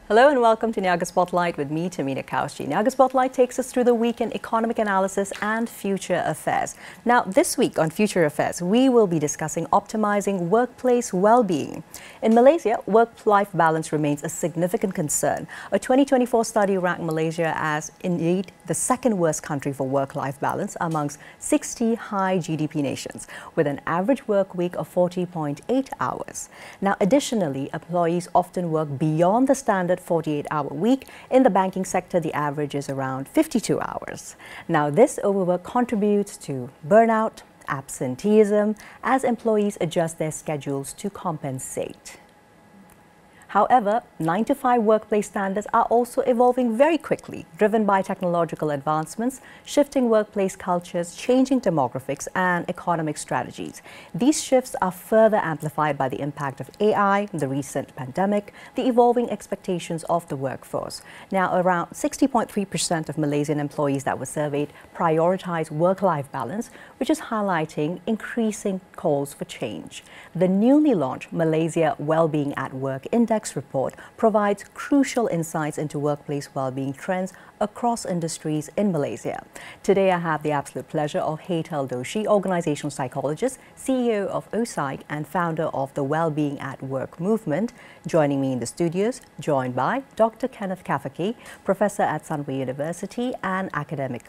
Hello and welcome to NIAGA Spotlight with me, Tamina Kaushi. NIAGA Spotlight takes us through the week in economic analysis and future affairs. Now, this week on Future Affairs, we will be discussing optimizing workplace well-being. In Malaysia, work-life balance remains a significant concern. A 2024 study ranked Malaysia as indeed the second worst country for work-life balance amongst 60 high-GDP nations, with an average work week of 40.8 hours. Now, additionally, employees often work beyond the standard 48-hour week. In the banking sector, the average is around 52 hours. Now, this overwork contributes to burnout, absenteeism, as employees adjust their schedules to compensate. However, 9-to-5 workplace standards are also evolving very quickly, driven by technological advancements, shifting workplace cultures, changing demographics, and economic strategies. These shifts are further amplified by the impact of AI, the recent pandemic, the evolving expectations of the workforce. Now, around 60.3% of Malaysian employees that were surveyed prioritize work-life balance, which is highlighting increasing calls for change. The newly launched Malaysia Wellbeing at Work Index report provides crucial insights into workplace well-being trends across industries in Malaysia. Today, I have the absolute pleasure of Hetal Doshi, organizational psychologist, CEO of OSITE and founder of the Wellbeing at Work movement, joining me in the studios, joined by Dr. Kenneth Kafaki, professor at Sunway University and academic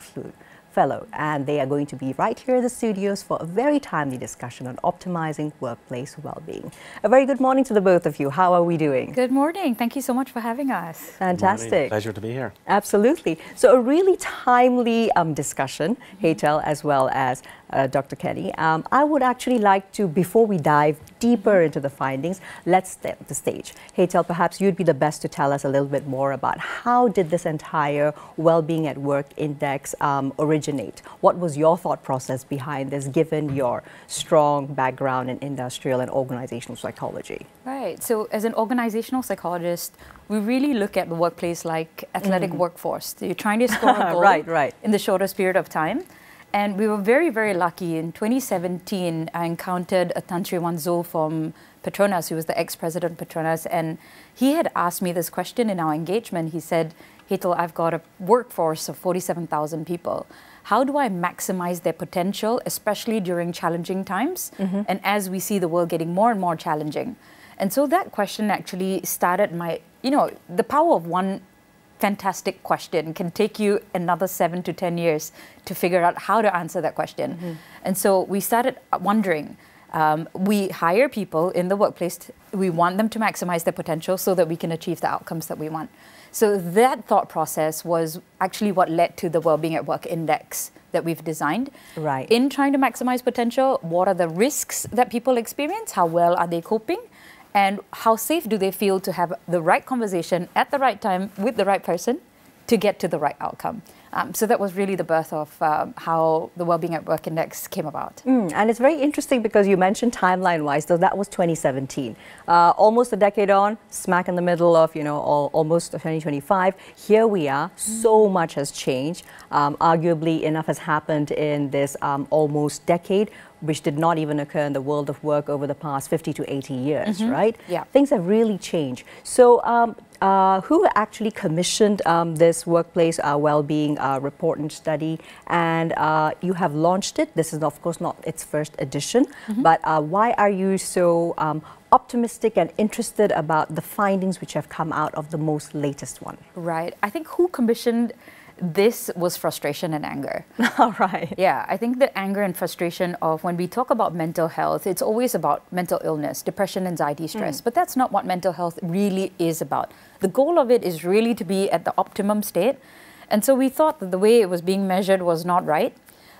fellow, and they are going to be right here in the studios for a very timely discussion on optimizing workplace well-being. A very good morning to the both of you. How are we doing? Good morning. Thank you so much for having us. Fantastic. Pleasure to be here. Absolutely. So a really timely discussion, Hetal, as well as Dr. Kenny. I would actually like to, before we dive deeper into the findings, let's set the stage. Hetal, perhaps you'd be the best to tell us a little bit more about how did this entire Wellbeing at Work Index originate? What was your thought process behind this, given your strong background in industrial and organizational psychology? Right. So as an organizational psychologist, we really look at the workplace like athletic workforce. You're trying to score a goal in the shortest period of time. And we were very, very lucky. In 2017, I encountered a Tan Sri Wanzo from Petronas, who was the ex-president of Petronas, and he had asked me this question in our engagement. He said, Hetal, I've got a workforce of 47,000 people. How do I maximize their potential, especially during challenging times? And as we see the world getting more and more challenging. And so that question actually started my, the power of one fantastic question can take you another 7 to 10 years to figure out how to answer that question. And so we started wondering, we hire people in the workplace, we want them to maximize their potential so that we can achieve the outcomes that we want. So that thought process was actually what led to the Wellbeing at Work Index that we've designed. Right. In trying to maximize potential, what are the risks that people experience? How well are they coping? And how safe do they feel to have the right conversation at the right time with the right person to get to the right outcome? So that was really the birth of how the Wellbeing at Work Index came about. And it's very interesting because you mentioned timeline-wise, though that was 2017. Almost a decade on, smack in the middle of, almost 2025. Here we are. So much has changed. Arguably, enough has happened in this almost decade, which did not even occur in the world of work over the past 50 to 80 years, right? Yeah. Things have really changed. So who actually commissioned this workplace well-being report and study, and you have launched it. This is of course not its first edition, but why are you so optimistic and interested about the findings which have come out of the most latest one? Right. I think who commissioned this was frustration and anger. All right. Yeah, I think the anger and frustration of when we talk about mental health, it's always about mental illness, depression, anxiety, stress. But that's not what mental health really is about. The goal of it is really to be at the optimum state. And so we thought that the way it was being measured was not right.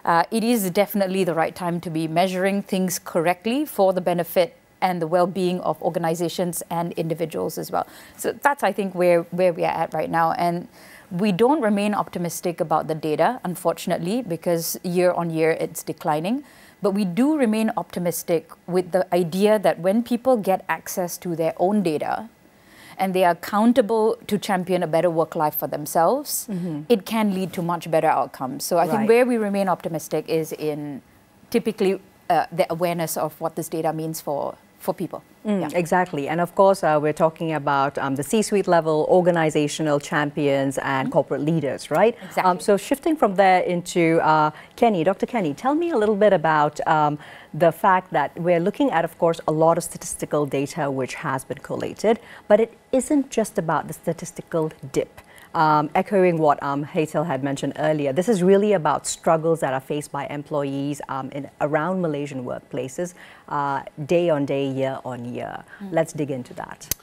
It is definitely the right time to be measuring things correctly for the benefit and the well-being of organizations and individuals as well. So that's, I think, where we are at right now. And we don't remain optimistic about the data, unfortunately, because year on year it's declining. But we do remain optimistic with the idea that when people get access to their own data and they are accountable to champion a better work life for themselves, it can lead to much better outcomes. So I think where we remain optimistic is in typically the awareness of what this data means for people. Exactly. And of course, we're talking about the C-suite level, organizational champions and corporate leaders, right? Exactly. So shifting from there into Kenny, Dr. Kenny, tell me a little bit about the fact that we're looking at, of course, a lot of statistical data which has been collated, but it isn't just about the statistical dip. Echoing what Hazel had mentioned earlier, this is really about struggles that are faced by employees around Malaysian workplaces day on day, year on year. Let's dig into that.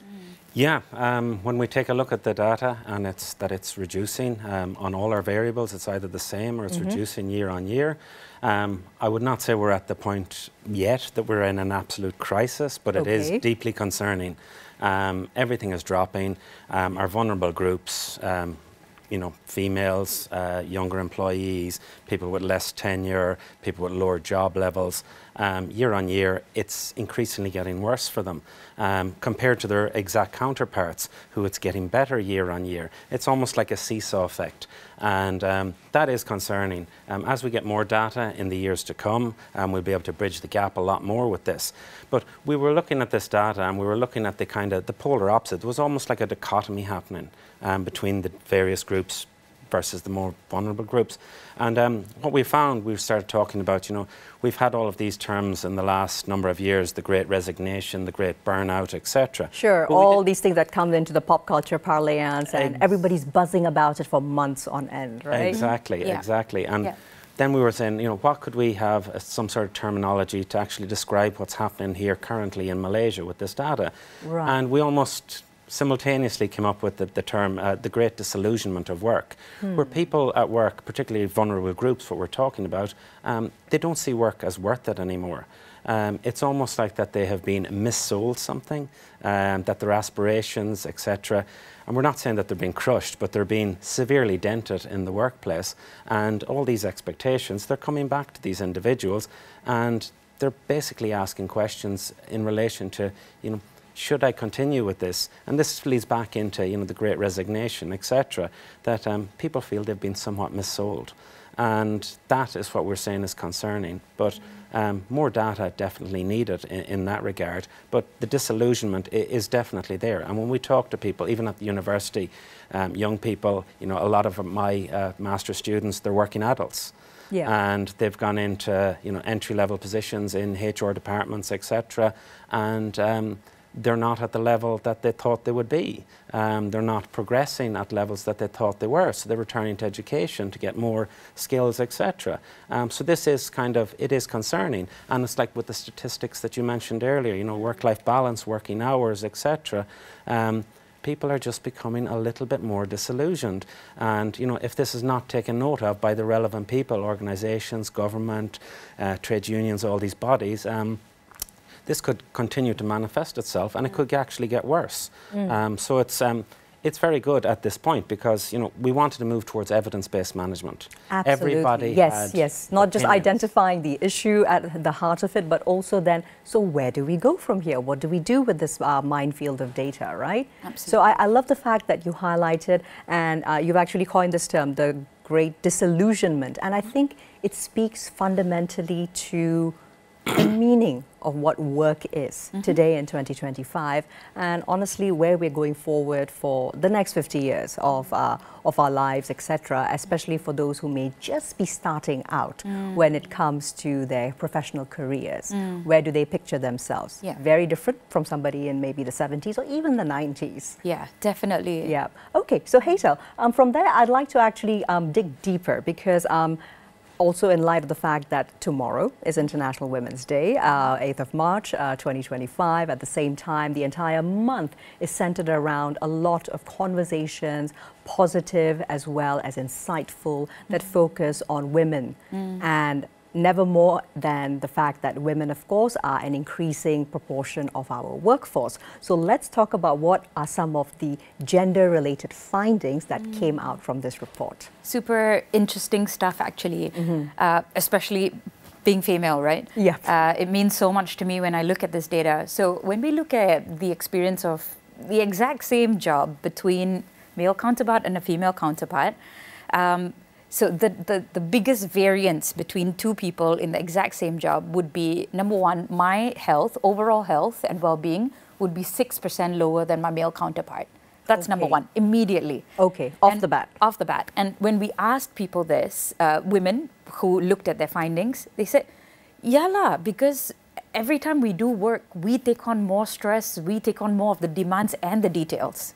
Yeah, when we take a look at the data and it's reducing on all our variables, it's either the same or it's reducing year on year. I would not say we're at the point yet that we're in an absolute crisis, but it is deeply concerning. Everything is dropping. Our vulnerable groups, you know, females, younger employees, people with less tenure, people with lower job levels, year on year, it's increasingly getting worse for them compared to their exact counterparts, who it's getting better year on year. It's almost like a seesaw effect, and that is concerning. As we get more data in the years to come, we'll be able to bridge the gap a lot more with this. But we were looking at this data and we were looking at the polar opposite. There was almost like a dichotomy happening between the various groups versus the more vulnerable groups. And what we found, we've started talking about, you know, we've had all of these terms in the last number of years, the great resignation, the great burnout, etc. Sure, all these things that come into the pop culture parlance and everybody's buzzing about it for months on end, right? Exactly, exactly. And then we were saying, you know, what could we have some sort of terminology to actually describe what's happening here currently in Malaysia with this data? Right. And we almost simultaneously came up with the term the great disillusionment of work, where people at work, particularly vulnerable groups, what we're talking about, they don't see work as worth it anymore. It's almost like that they have been missold something, that their aspirations, etc. And we're not saying that they're being crushed, but they're being severely dented in the workplace. And all these expectations, they're coming back to these individuals, and they're basically asking questions in relation to, you know, should I continue with this? And this leads back into, you know, the great resignation, etc., that people feel they've been somewhat missold. And that is what we're saying is concerning. But more data definitely needed in that regard. But the disillusionment is definitely there. And when we talk to people, even at the university, young people, you know, a lot of my master's students, they're working adults. And they've gone into, you know, entry-level positions in HR departments, etc. And they're not at the level that they thought they would be. They're not progressing at levels that they thought they were. So they're returning to education to get more skills, etc. So this is kind of, it is concerning. And it's like with the statistics that you mentioned earlier, you know, work-life balance, working hours, etc. People are just becoming a little bit more disillusioned. And, you know, if this is not taken note of by the relevant people, organizations, government, trade unions, all these bodies, this could continue to manifest itself, and it could actually get worse. So it's very good at this point because, you know, we wanted to move towards evidence-based management. Absolutely. Everybody yes, not just identifying the issue at the heart of it, but also then, so where do we go from here? What do we do with this minefield of data, right? Absolutely. So I love the fact that you highlighted, and you've actually coined this term, the great disillusionment. And I think it speaks fundamentally to the meaning of what work is today in 2025, and honestly where we're going forward for the next 50 years of our lives, etc., especially for those who may just be starting out when it comes to their professional careers. Where do they picture themselves? Very different from somebody in maybe the 70s or even the 90s. Yeah, definitely. Yeah. Okay, so Hazel, from there I'd like to actually dig deeper because also in light of the fact that tomorrow is International Women's Day, 8th of March, 2025. At the same time, the entire month is centered around a lot of conversations, positive as well as insightful, that focus on women. And never more than the fact that women, of course, are an increasing proportion of our workforce. So let's talk about what are some of the gender-related findings that came out from this report. Super interesting stuff, actually, especially being female, right? Yeah. It means so much to me when I look at this data. So when we look at the experience of the exact same job between male counterpart and a female counterpart, so the biggest variance between two people in the exact same job would be, number one, my health, overall health and well-being would be 6% lower than my male counterpart. That's number one, immediately. Okay, off the bat. Off the bat. And when we asked people this, women who looked at their findings, they said, yeah lah, because every time we do work, we take on more stress, we take on more of the demands and the details.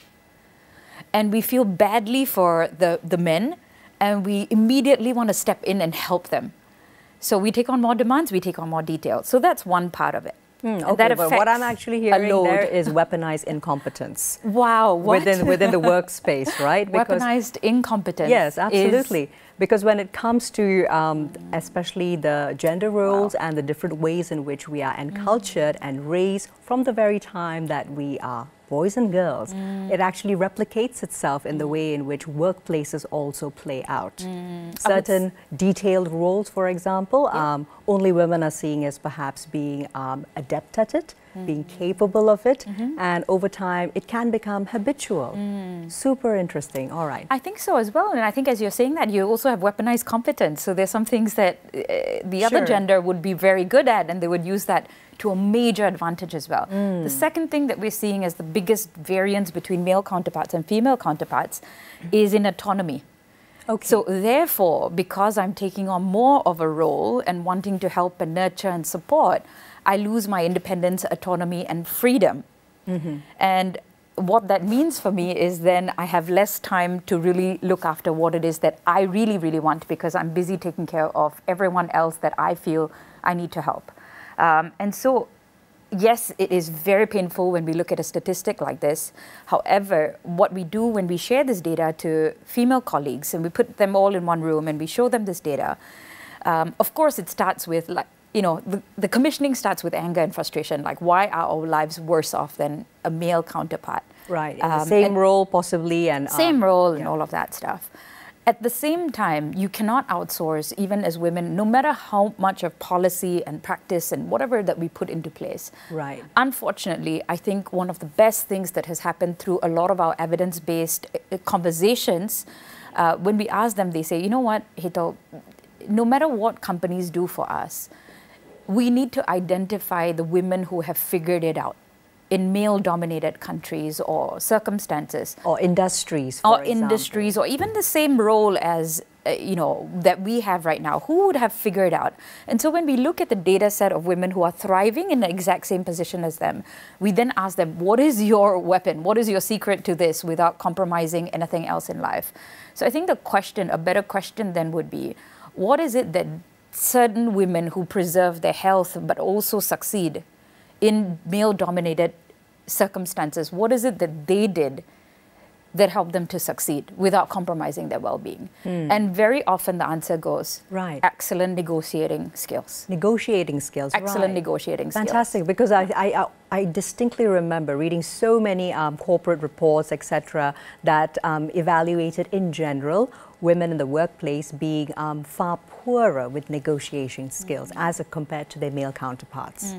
And we feel badly for the men, and we immediately want to step in and help them. So we take on more demands, we take on more details. So that's one part of it. Okay, but what I'm actually hearing there is weaponized incompetence. Wow, what? Within the workspace, right? Because, weaponized incompetence. Yes, absolutely. Because when it comes to especially the gender roles and the different ways in which we are encultured and raised from the very time that we are boys and girls, it actually replicates itself in the way in which workplaces also play out. Certain detailed roles, for example, only women are seeing as perhaps being adept at it, being capable of it, and over time it can become habitual. Super interesting. All right. I think so as well, and I think as you're saying that, you also have weaponized competence. So there's some things that the other gender would be very good at, and they would use that to a major advantage as well. The second thing that we're seeing as the biggest variance between male counterparts and female counterparts is in autonomy. Okay. So therefore, because I'm taking on more of a role and wanting to help and nurture and support, I lose my independence, autonomy, and freedom. And what that means for me is then I have less time to really look after what it is that I really, really want, because I'm busy taking care of everyone else that I feel I need to help. And so, yes, it is very painful when we look at a statistic like this. However, what we do when we share this data to female colleagues and we put them all in one room and we show them this data, of course, it starts with, like, you know, the commissioning starts with anger and frustration. Like, why are our lives worse off than a male counterpart? Right, same role possibly. And same role and all of that stuff. At the same time, you cannot outsource, even as women, no matter how much of policy and practice and whatever that we put into place. Right. Unfortunately, I think one of the best things that has happened through a lot of our evidence-based conversations, when we ask them, they say, you know what, Hito, no matter what companies do for us, we need to identify the women who have figured it out in male-dominated countries or circumstances. Or industries, for example. Industries, or even the same role as, you know, that we have right now. Who would have figured out? And so when we look at the data set of women who are thriving in the exact same position as them, we then ask them, what is your weapon? What is your secret to this without compromising anything else in life? So I think the question, a better question then would be, what is it that certain women who preserve their health but also succeed in male-dominated circumstances, what is it that they did that helped them to succeed without compromising their well-being? And very often the answer goes, excellent negotiating skills. Negotiating skills, excellent negotiating skills. Fantastic, because I distinctly remember reading so many corporate reports, etc., that evaluated in general women in the workplace being far poorer with negotiation skills as compared to their male counterparts.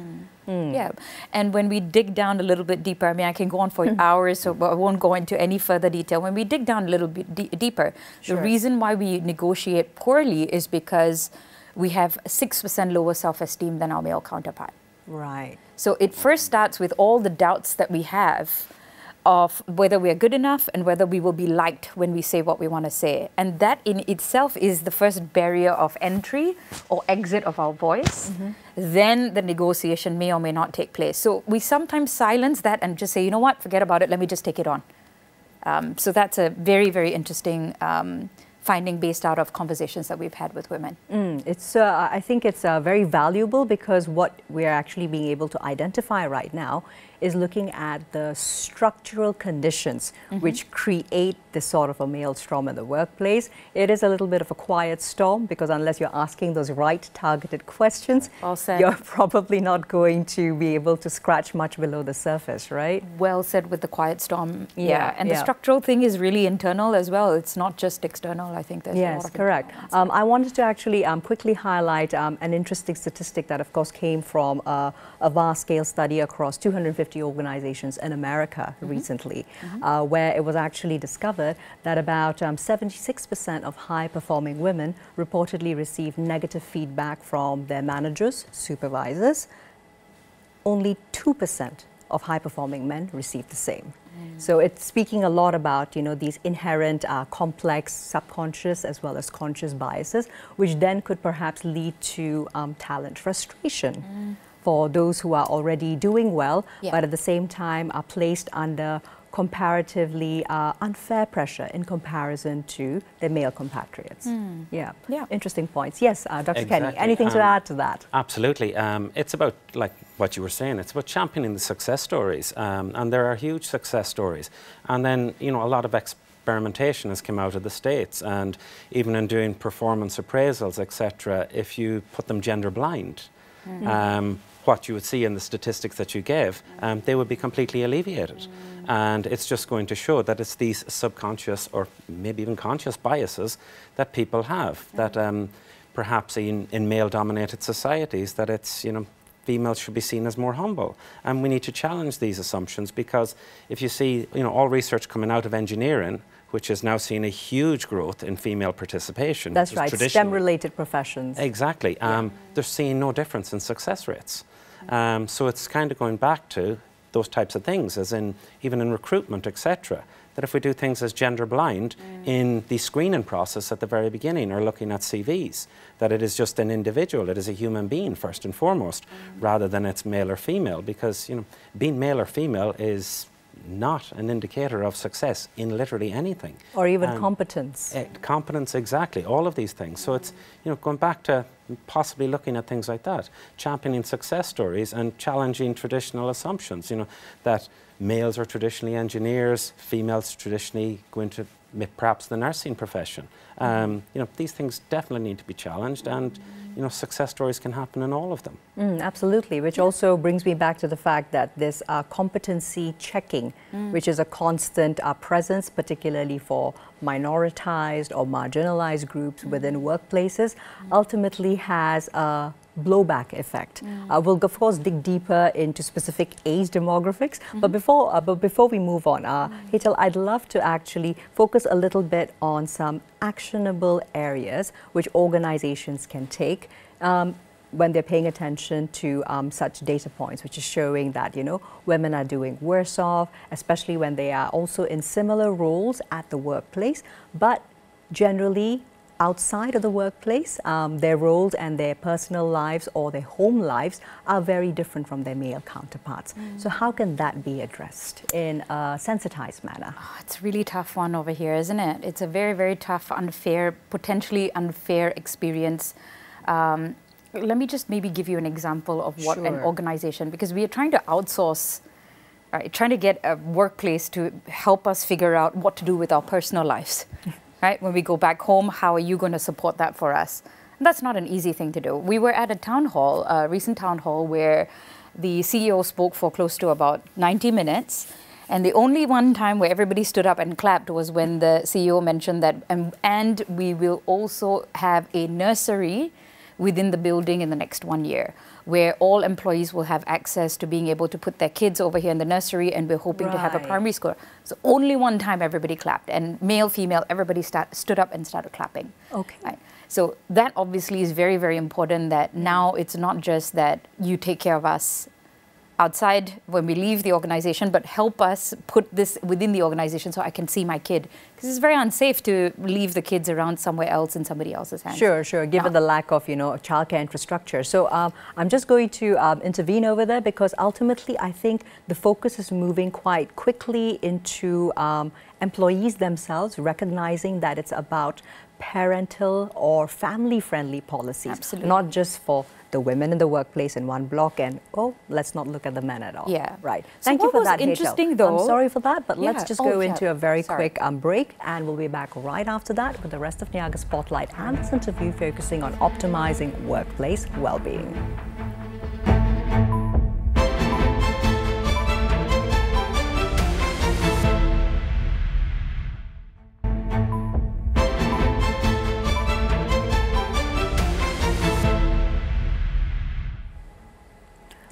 Yeah, and when we dig down a little bit deeper, I mean, I can go on for hours, so I won't go into any further detail. When we dig down a little bit deeper, the reason why we negotiate poorly is because we have 6% lower self-esteem than our male counterpart. Right. So it first starts with all the doubts that we have of whether we are good enough and whether we will be liked when we say what we want to say. And that in itself is the first barrier of entry or exit of our voice. Then the negotiation may or may not take place. So we sometimes silence that and just say, you know what, forget about it, let me just take it on. So that's a very, very interesting finding based out of conversations that we've had with women. I think it's very valuable, because what we're actually being able to identify right now is looking at the structural conditions which create this sort of a maelstrom in the workplace. It is a little bit of a quiet storm, because unless you're asking those right targeted questions, you're probably not going to be able to scratch much below the surface, right? Well said with the quiet storm. And the structural thing is really internal as well. It's not just external. I think there's a lot of correct. I wanted to actually quickly highlight an interesting statistic that, of course, came from a vast-scale study across 250 organizations in America recently, where it was actually discovered that about 76% of high-performing women reportedly received negative feedback from their managers, supervisors. Only 2% of high-performing men receive the same. So it's speaking a lot about, you know, these inherent complex subconscious as well as conscious biases, which then could perhaps lead to talent frustration for those who are already doing well, but at the same time are placed under comparatively unfair pressure in comparison to their male compatriots. Yeah, interesting points. Yes, Dr. Kenny, anything to add to that? Absolutely. It's about, like what you were saying, it's about championing the success stories, and there are huge success stories. And then, you know, a lot of experimentation has come out of the States, and even in doing performance appraisals, etc., if you put them gender blind, what you would see in the statistics that you gave, they would be completely alleviated. And it's just going to show that it's these subconscious or maybe even conscious biases that people have, that perhaps in male-dominated societies, that it's, you know, females should be seen as more humble. And we need to challenge these assumptions, because if you see, you know, all research coming out of engineering, which is now seeing a huge growth in female participation. That's right, STEM-related professions. Exactly. They're seeing no difference in success rates. So it's kind of going back to those types of things, as in even in recruitment, etc., that if we do things as gender blind in the screening process at the very beginning, or looking at CVs, that it is just an individual, it is a human being first and foremost, rather than it's male or female, because, you know, being male or female is not an indicator of success in literally anything. Or even competence. Competence, exactly, all of these things. So it's, you know, going back to possibly looking at things like that, championing success stories and challenging traditional assumptions, you know, that males are traditionally engineers, females traditionally go into perhaps the nursing profession. You know, these things definitely need to be challenged, and, you know, success stories can happen in all of them. Absolutely, which also brings me back to the fact that this competency checking, which is a constant presence, particularly for minoritized or marginalized groups within workplaces, ultimately has a blowback effect. We'll of course dig deeper into specific age demographics, but before we move on, Hetal, I'd love to actually focus a little bit on some actionable areas which organizations can take when they're paying attention to such data points, which is showing that, you know, women are doing worse off, especially when they are also in similar roles at the workplace, but generally outside of the workplace, their roles and their personal lives or their home lives are very different from their male counterparts. So how can that be addressed in a sensitized manner? Oh, it's a really tough one over here, isn't it? It's a very, very tough, unfair, potentially unfair experience. Let me just maybe give you an example of what an organization, because we are trying to outsource, trying to get a workplace to help us figure out what to do with our personal lives. Right? When we go back home, how are you going to support that for us? And that's not an easy thing to do. We were at a town hall, a recent town hall, where the CEO spoke for close to about 90 minutes. And the only one time where everybody stood up and clapped was when the CEO mentioned that, and we will also have a nursery within the building in the next 1 year, where all employees will have access to being able to put their kids over here in the nursery, and we're hoping to have a primary school. So only one time everybody clapped, and male, female, everybody stood up and started clapping. Okay. Right? So that obviously is very, very important, that now it's not just that you take care of us outside when we leave the organization, but help us put this within the organization so I can see my kid. Because it's very unsafe to leave the kids around somewhere else in somebody else's hands. Sure, sure, given the lack of, you know, childcare infrastructure. So I'm just going to intervene over there, because ultimately I think the focus is moving quite quickly into employees themselves recognizing that it's about parental or family-friendly policies. Absolutely. Not just for the women in the workplace in one block and, oh, let's not look at the men at all. Yeah. Right. So Thank you for that, Hetal. Interesting though. I'm sorry for that, but let's just go into a very quick break, and we'll be back right after that with the rest of NIAGA Spotlight and this interview focusing on optimizing workplace well-being.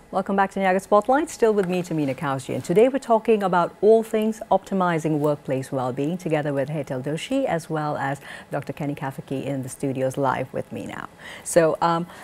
Welcome back to NIAGA Spotlight, still with me, Tamina Kaushi, and today we're talking about all things optimizing workplace well-being, together with Hetal Doshi as well as Dr. Kenny Kafaki in the studios live with me now. So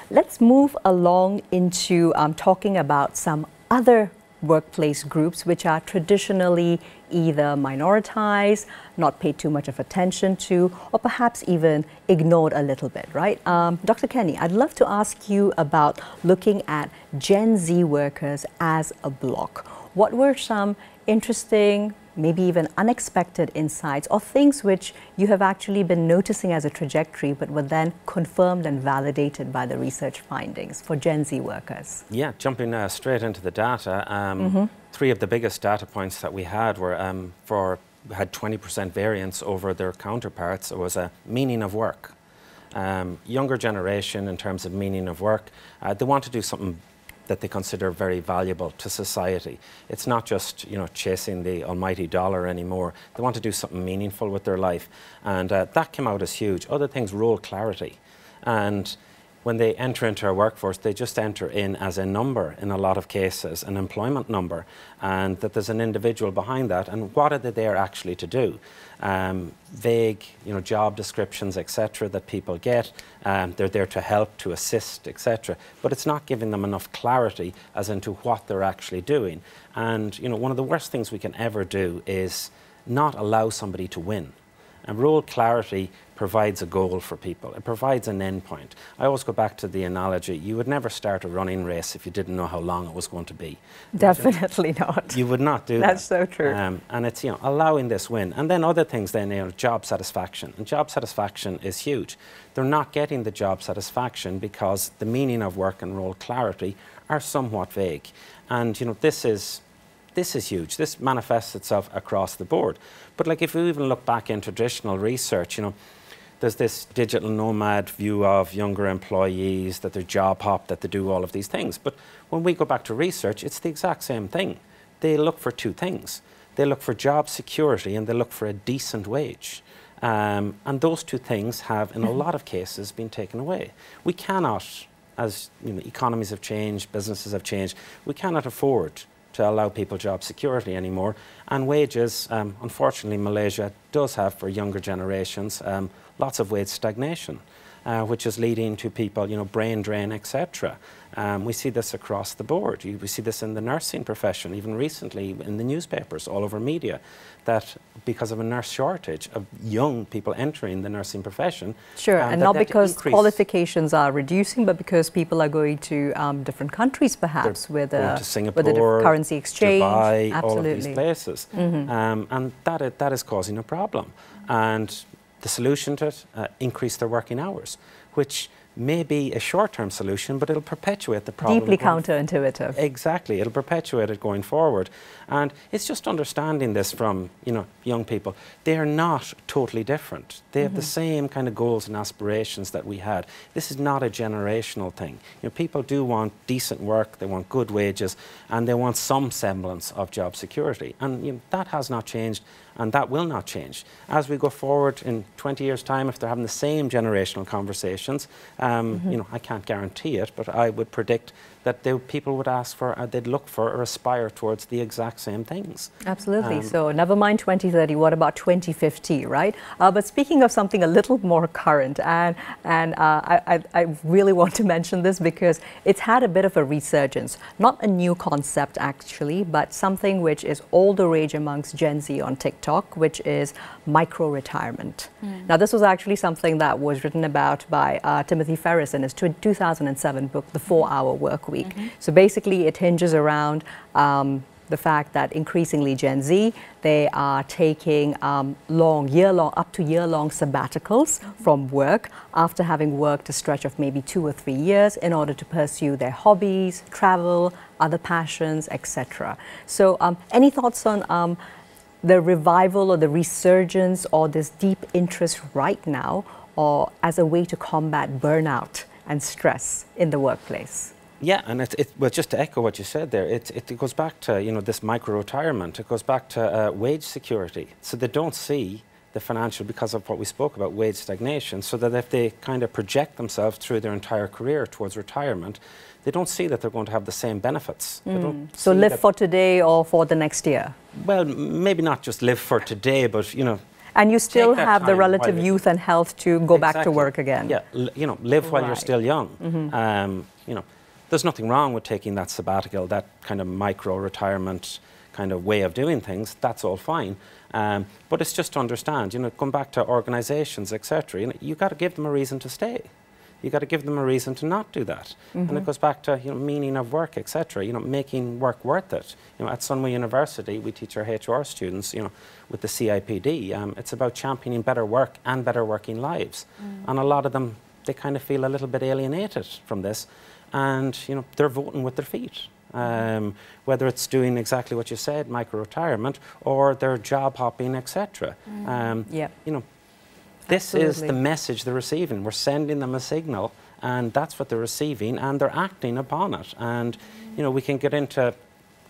let's move along into talking about some other workplace groups which are traditionally either minoritized, not paid too much of attention to, or perhaps even ignored a little bit, right? Dr. Kenny, I'd love to ask you about looking at Gen Z workers as a block. What were some interesting, maybe even unexpected insights or things which you have actually been noticing as a trajectory but were then confirmed and validated by the research findings for Gen Z workers? Yeah, jumping straight into the data, 3 of the biggest data points that we had were had 20% variance over their counterparts. It was a meaning of work. Younger generation, in terms of meaning of work, they want to do something that they consider very valuable to society. It's not just, you know, chasing the almighty dollar anymore. They want to do something meaningful with their life, and that came out as huge. Other things, role clarity, and when they enter into our workforce, they just enter in as a number in a lot of cases, an employment number, and that there's an individual behind that, and what are they there actually to do? Vague, you know, job descriptions, etc., that people get. They're there to help, to assist, etc., but it's not giving them enough clarity as into what they're actually doing. And, you know, one of the worst things we can ever do is not allow somebody to win. And role clarity provides a goal for people. It provides an end point. I always go back to the analogy, you would never start a running race if you didn't know how long it was going to be. Definitely not. You would not do that. That's so true. And it's, you know, allowing this win. And then other things then, you know, job satisfaction. And job satisfaction is huge. They're not getting the job satisfaction because the meaning of work and role clarity are somewhat vague. And, you know, this is huge. This manifests itself across the board. But like if you even look back in traditional research, you know, there's this digital nomad view of younger employees, that they're job hop, that they do all of these things. But when we go back to research, it's the exact same thing. They look for 2 things. They look for job security and they look for a decent wage. And those 2 things have, in a lot of cases, been taken away. We cannot, as you know, economies have changed, businesses have changed, we cannot afford to allow people job security anymore. And wages, unfortunately, Malaysia does have, for younger generations, lots of wage stagnation, which is leading to people, you know, brain drain, etc. We see this across the board. We see this in the nursing profession, even recently in the newspapers, all over media, that because of a nurse shortage of young people entering the nursing profession. Sure, and not because qualifications are reducing, but because people are going to different countries, perhaps, with to Singapore, with a currency exchange. Dubai, absolutely. all of these places. And that is causing a problem. And the solution to it, increase their working hours, which may be a short-term solution, but it'll perpetuate the problem. Deeply counterintuitive. Exactly, it'll perpetuate it going forward. And it's just understanding this from, you know, young people. They're not totally different. They have the same kind of goals and aspirations that we had. This is not a generational thing. You know, people do want decent work, they want good wages, and they want some semblance of job security. And you know, that has not changed, and that will not change. As we go forward in 20 years' time, if they're having the same generational conversations, you know, I can't guarantee it, but I would predict that people would ask for, they'd look for or aspire towards the exact same things. Absolutely. So never mind 2030, what about 2050, right? But speaking of something a little more current, and I really want to mention this because it's had a bit of a resurgence. Not a new concept actually, but something which is all the rage amongst Gen Z on TikTok, which is micro-retirement. Now this was actually something that was written about by Timothy Ferriss in his 2007 book, The 4-Hour Workweek. So basically it hinges around the fact that increasingly Gen Z, they are taking up to year-long sabbaticals from work after having worked a stretch of maybe 2 or 3 years in order to pursue their hobbies, travel, other passions, etc. So any thoughts on the revival or the resurgence or this deep interest right now, or as a way to combat burnout and stress in the workplace? Yeah, and well, just to echo what you said there, it goes back to, you know, this micro-retirement. It goes back to wage security. So they don't see the financial, because of what we spoke about, wage stagnation, so that if they kind of project themselves through their entire career towards retirement, they don't see that they're going to have the same benefits. So live for today or for the next year? Well, maybe not just live for today, but, you know, and you still have the relative youth and health to go back to work again. Yeah, you know, live while you're still young. You know, there's nothing wrong with taking that sabbatical, that kind of micro-retirement kind of way of doing things. That's all fine. But it's just to understand, you know, come back to organisations, etc. You know, you got to give them a reason to stay. You got to give them a reason to not do that. And it goes back to, you know, meaning of work, etc. You know, making work worth it. You know, at Sunway University, we teach our HR students, you know, with the CIPD, it's about championing better work and better working lives. And a lot of them, they kind of feel a little bit alienated from this, and you know, they're voting with their feet. Whether it's doing exactly what you said, micro-retirement, or they're job hopping, etc. You know, this is the message they're receiving. We're sending them a signal, and that's what they're receiving, and they're acting upon it. And you know, we can get into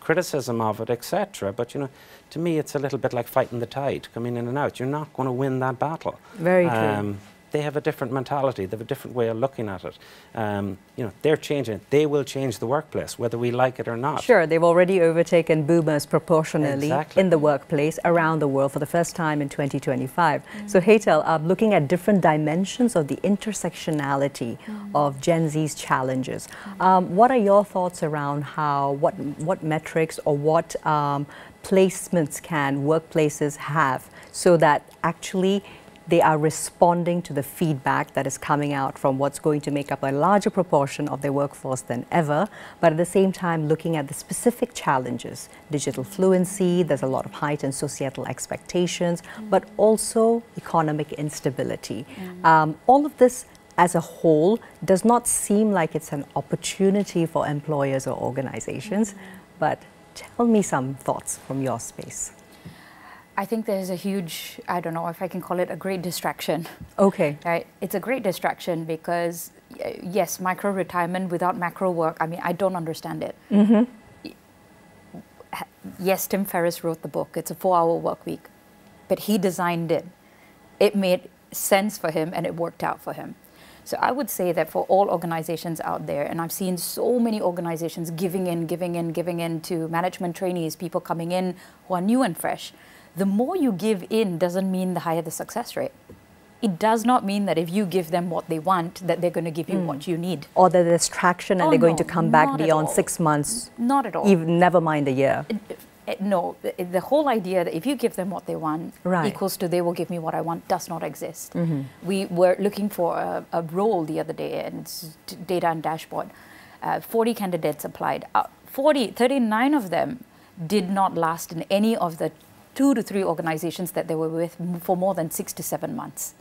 criticism of it, etc. But you know, to me, it's a little bit like fighting the tide, coming in and out. You're not going to win that battle. Very true. They have a different mentality. They have a different way of looking at it. You know, they're changing it. They will change the workplace, whether we like it or not. Sure, they've already overtaken boomers proportionally in the workplace around the world for the first time in 2025. So, Hetal, looking at different dimensions of the intersectionality of Gen Z's challenges, what are your thoughts around how, what metrics or what placements can workplaces have so that actually they are responding to the feedback that is coming out from what's going to make up a larger proportion of their workforce than ever, but at the same time looking at the specific challenges, digital fluency, there's a lot of heightened societal expectations, but also economic instability. All of this as a whole does not seem like it's an opportunity for employers or organizations, but tell me some thoughts from your space. I think there's a huge, I don't know if I can call it a great distraction. Okay. Right? It's a great distraction because, yes, micro-retirement without macro work, I mean, I don't understand it. Yes, Tim Ferriss wrote the book. It's a 4-hour work week. But he designed it. It made sense for him and it worked out for him. So I would say that for all organizations out there, and I've seen so many organizations giving in to management trainees, people coming in who are new and fresh. The more you give in doesn't mean the higher the success rate. It does not mean that if you give them what they want, that they're going to give you what you need. Or that there's traction and they're going to come back beyond 6 months. Not at all. Even, never mind a year. No, the whole idea that if you give them what they want equals to they will give me what I want does not exist. We were looking for a role the other day, and it's data and dashboard. 40 candidates applied. 39 of them did not last in any of the 2 to 3 organizations that they were with for more than 6 to 7 months.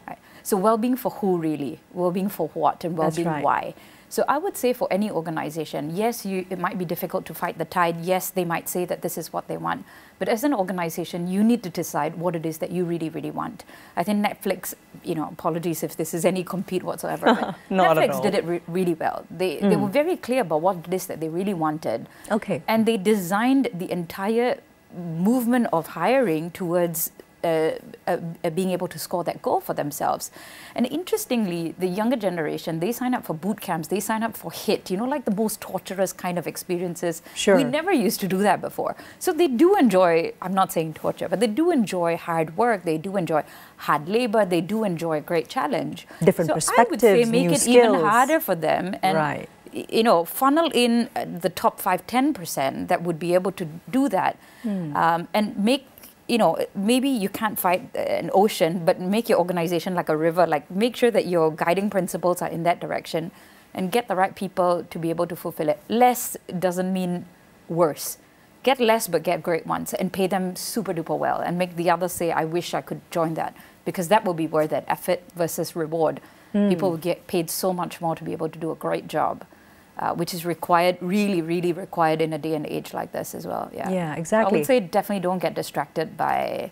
Right? So well-being for who really? Well-being for what? And well-being why? So I would say for any organization, yes, it might be difficult to fight the tide. Yes, they might say that this is what they want. But as an organization, you need to decide what it is that you really, really want. I think Netflix, you know, apologies if this is any compete whatsoever, but Netflix did it really well. They were very clear about what it is that they really wanted. Okay. And they designed the entire movement of hiring towards being able to score that goal for themselves. And interestingly, the younger generation, they sign up for boot camps, they sign up for HIT, you know, like the most torturous kind of experiences. Sure. We never used to do that before. So they do enjoy, I'm not saying torture, but they do enjoy hard work, they do enjoy hard labor, they do enjoy a great challenge. Different perspectives, I would say make new it skills. even harder for them and you know, funnel in the top 5–10% that would be able to do that and make, you know, maybe you can't fight an ocean, but make your organization like a river, like make sure that your guiding principles are in that direction and get the right people to be able to fulfill it. Less doesn't mean worse. Get less, but get great ones and pay them super duper well and make the others say, I wish I could join that, because that will be worth it, effort versus reward. People will get paid so much more to be able to do a great job. Which is required, really, really required in a day and age like this as well. Yeah, exactly. I would say definitely don't get distracted by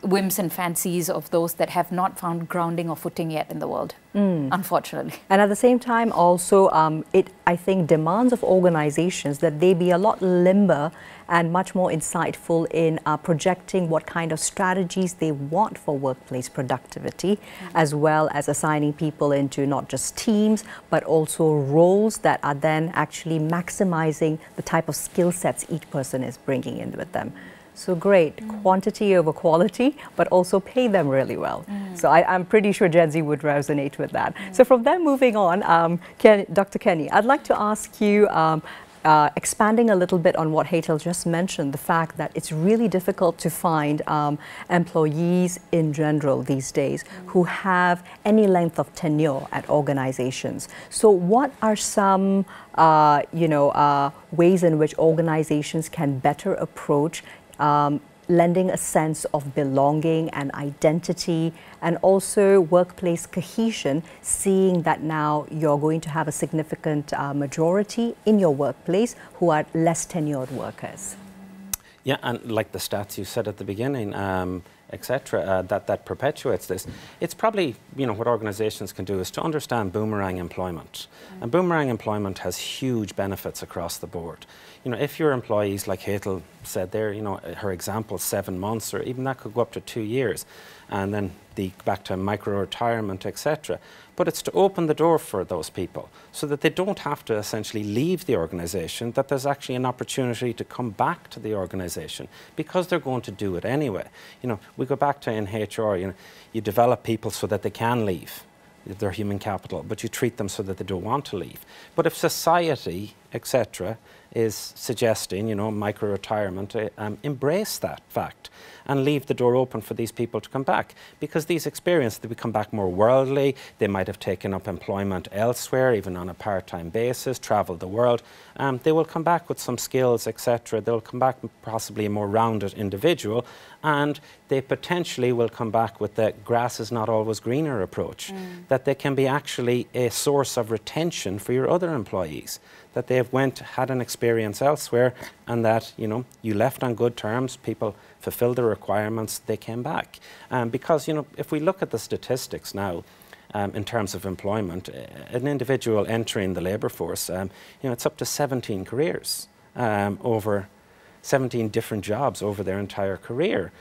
whims and fancies of those that have not found grounding or footing yet in the world, unfortunately. And at the same time also, it, I think, demands of organizations that they be a lot limber and much more insightful in projecting what kind of strategies they want for workplace productivity, as well as assigning people into not just teams, but also roles that are then actually maximizing the type of skill sets each person is bringing in with them. So great, quantity over quality, but also pay them really well. So I'm pretty sure Gen Z would resonate with that. So from there, moving on, Dr. Kenny, I'd like to ask you, expanding a little bit on what Hatel just mentioned, the fact that it's really difficult to find employees in general these days who have any length of tenure at organizations. So what are some ways in which organizations can better approach lending a sense of belonging and identity, and also workplace cohesion, seeing that now you're going to have a significant majority in your workplace who are less tenured workers? Yeah, and like the stats you said at the beginning, etc., that perpetuates this. It's probably, what organizations can do is to understand boomerang employment. And boomerang employment has huge benefits across the board. If your employees, like Hatel said there, her example, 7 months, or even that could go up to 2 years, and then back to micro-retirement, etc. But it's to open the door for those people so that they don't have to essentially leave the organisation, that there's actually an opportunity to come back to the organisation because they're going to do it anyway. We go back to in HR, you develop people so that they can leave. They're human capital, but you treat them so that they don't want to leave. But if society, etc., is suggesting, micro-retirement, embrace that fact and leave the door open for these people to come back. Because these experiences, they become back more worldly, they might have taken up employment elsewhere, even on a part-time basis, travelled the world. They will come back with some skills, etc. They'll come back possibly a more rounded individual, and they potentially will come back with the grass is not always greener approach, that they can be actually a source of retention for your other employees, that they have had an experience elsewhere, and that you left on good terms, people fulfilled the requirements, they came back. Because if we look at the statistics now, in terms of employment, an individual entering the labour force, it's up to 17 careers, over 17 different jobs over their entire career.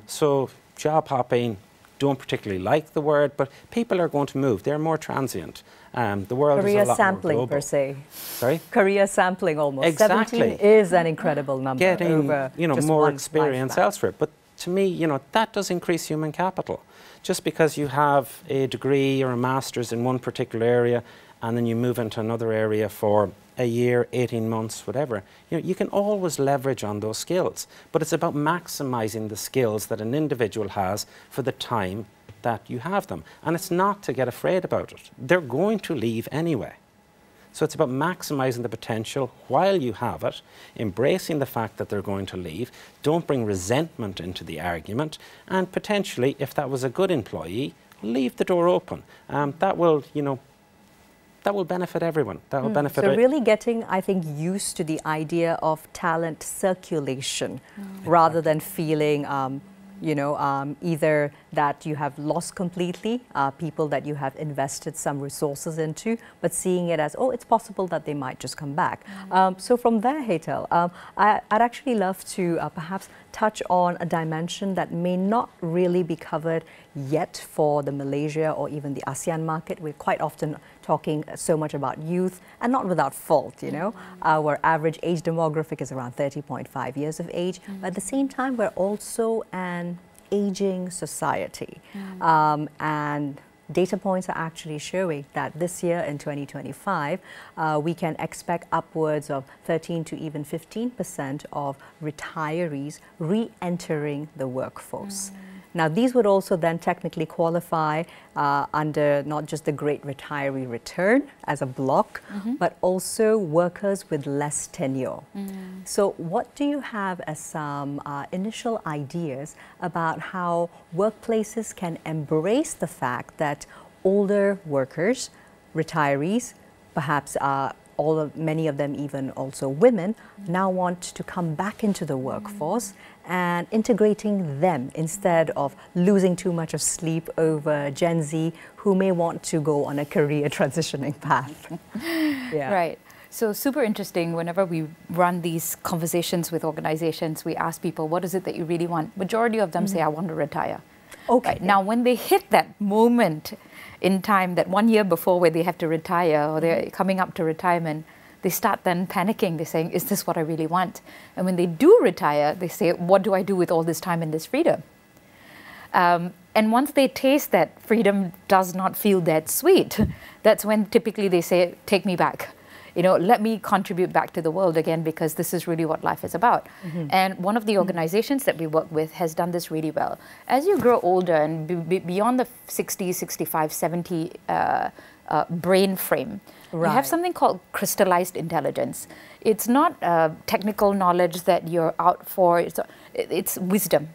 So job hopping, don't particularly like the word, but people are going to move. They're more transient. The world career is a lot sampling more global. Per se. Sorry? Career sampling almost. Exactly. 17 is an incredible number. Getting over just more one experience lifespan. elsewhere. But to me, that does increase human capital. Just because you have a degree or a master's in one particular area and then you move into another area for a year, 18 months, whatever, you can always leverage on those skills. But it's about maximizing the skills that an individual has for the time that you have them. And it's not to get afraid about it. They're going to leave anyway. So it's about maximizing the potential while you have it, embracing the fact that they're going to leave, don't bring resentment into the argument, and potentially, if that was a good employee, leave the door open. That will, that will benefit everyone. That will benefit. So really getting, I think, used to the idea of talent circulation rather than feeling either that you have lost completely people that you have invested some resources into, but seeing it as, oh, it's possible that they might just come back. So from there, Hatel, I'd actually love to perhaps touch on a dimension that may not really be covered yet for the Malaysia or even the ASEAN market. We're quite often talking so much about youth, and not without fault, Our average age demographic is around 30.5 years of age, but at the same time, we're also an aging society. And data points are actually showing that this year in 2025, we can expect upwards of 13 to even 15% of retirees re-entering the workforce. Now, these would also then technically qualify under not just the Great Retiree Return as a block, but also workers with less tenure. So what do you have as some initial ideas about how workplaces can embrace the fact that older workers, retirees, perhaps many of them even also women, now want to come back into the workforce, and integrating them instead of losing too much of sleep over Gen Z who may want to go on a career transitioning path? Right. So super interesting. Whenever we run these conversations with organizations, we ask people, what is it that you really want? Majority of them say, I want to retire. Okay. Right. Now, when they hit that moment in time, that 1 year before where they have to retire or they're coming up to retirement, they start then panicking. They're saying, is this what I really want? And when they do retire, they say, what do I do with all this time and this freedom? And once they taste that freedom does not feel that sweet, that's when typically they say, take me back. You know, let me contribute back to the world again, because this is really what life is about. And one of the organizations that we work with has done this really well. As you grow older and beyond the 60, 65, 70 brain frame, you have something called crystallized intelligence. It's not technical knowledge that you're out for, it's wisdom.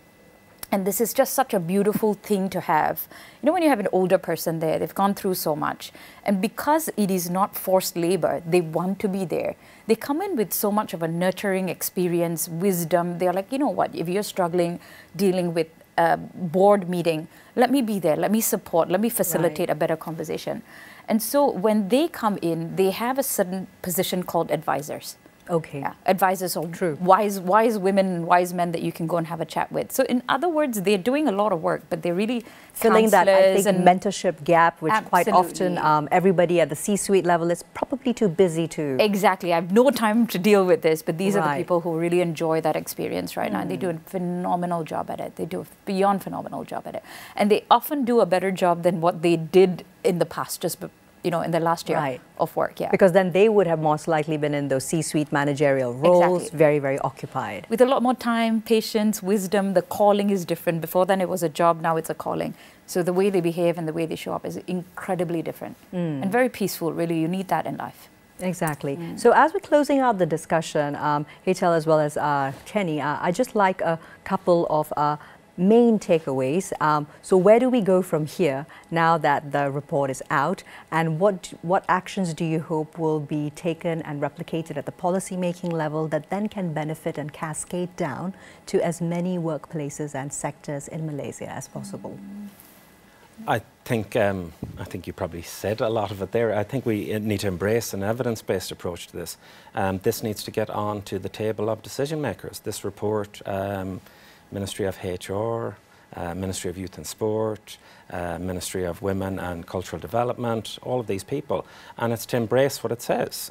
And this is just such a beautiful thing to have. You know, when you have an older person there, they've gone through so much. And because it is not forced labor, they want to be there. They come in with so much of a nurturing experience, wisdom. They're like, you know what, if you're struggling dealing with a board meeting, let me be there, let me support, let me facilitate a better conversation. And so when they come in, they have a certain position called advisors. Okay. Yeah, advisors or wise women and wise men that you can go and have a chat with. So in other words, they're doing a lot of work, but they're really filling that, I think, mentorship gap, which quite often everybody at the C-suite level is probably too busy to... Exactly. I have no time to deal with this, but these are the people who really enjoy that experience right now. And they do a phenomenal job at it. They do a beyond phenomenal job at it. And they often do a better job than what they did in the past, just in the last year of work, Because then they would have most likely been in those C-suite managerial roles, very, very occupied. With a lot more time, patience, wisdom, the calling is different. Before then it was a job, now it's a calling. So the way they behave and the way they show up is incredibly different and very peaceful, really. You need that in life. Exactly. So as we're closing out the discussion, Hetal as well as Kenny, I'd just like a couple of main takeaways. So where do we go from here now that the report is out, and what actions do you hope will be taken and replicated at the policy making level that then can benefit and cascade down to as many workplaces and sectors in Malaysia as possible? I think you probably said a lot of it there. I think we need to embrace an evidence-based approach to this. This needs to get on to the table of decision makers. This report, Ministry of HR, Ministry of Youth and Sport, Ministry of Women and Cultural Development, all of these people. And it's to embrace what it says.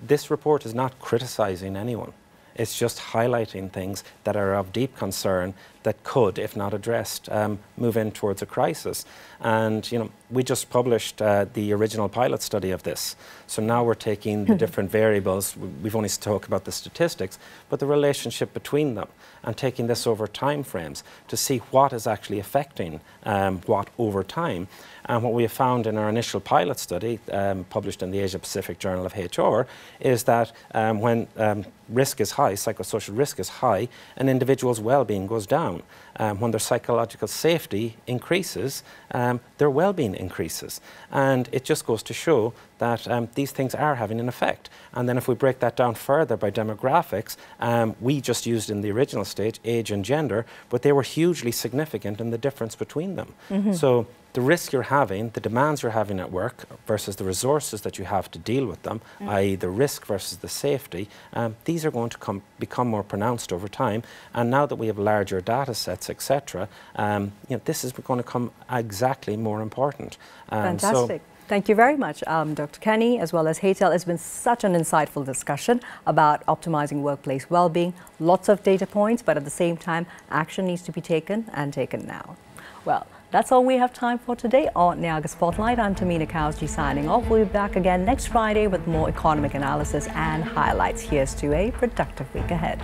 This report is not criticising anyone. It's just highlighting things that are of deep concern that could, if not addressed, move in towards a crisis. And we just published the original pilot study of this. So now we're taking the different variables. We've only talked about the statistics, but the relationship between them, and taking this over time frames to see what is actually affecting what over time. And what we have found in our initial pilot study, published in the Asia Pacific Journal of HR, is that when risk is high, psychosocial risk is high, an individual's well-being goes down. When their psychological safety increases, their well-being increases. And it just goes to show that these things are having an effect. And then if we break that down further by demographics, we just used in the original stage age and gender, but they were hugely significant in the difference between them. So the risk you're having, the demands you're having at work versus the resources that you have to deal with them, i.e. the risk versus the safety, these are going to become more pronounced over time. And now that we have larger data sets, etc., this is going to become exactly more important. Fantastic. Thank you very much, Dr. Kenny, as well as Hetal. It's been such an insightful discussion about optimizing workplace well-being. Lots of data points, but at the same time, action needs to be taken and taken now. Well, that's all we have time for today on NIAGA Spotlight. I'm Tamina Kausji signing off. We'll be back again next Friday with more economic analysis and highlights. Here's to a productive week ahead.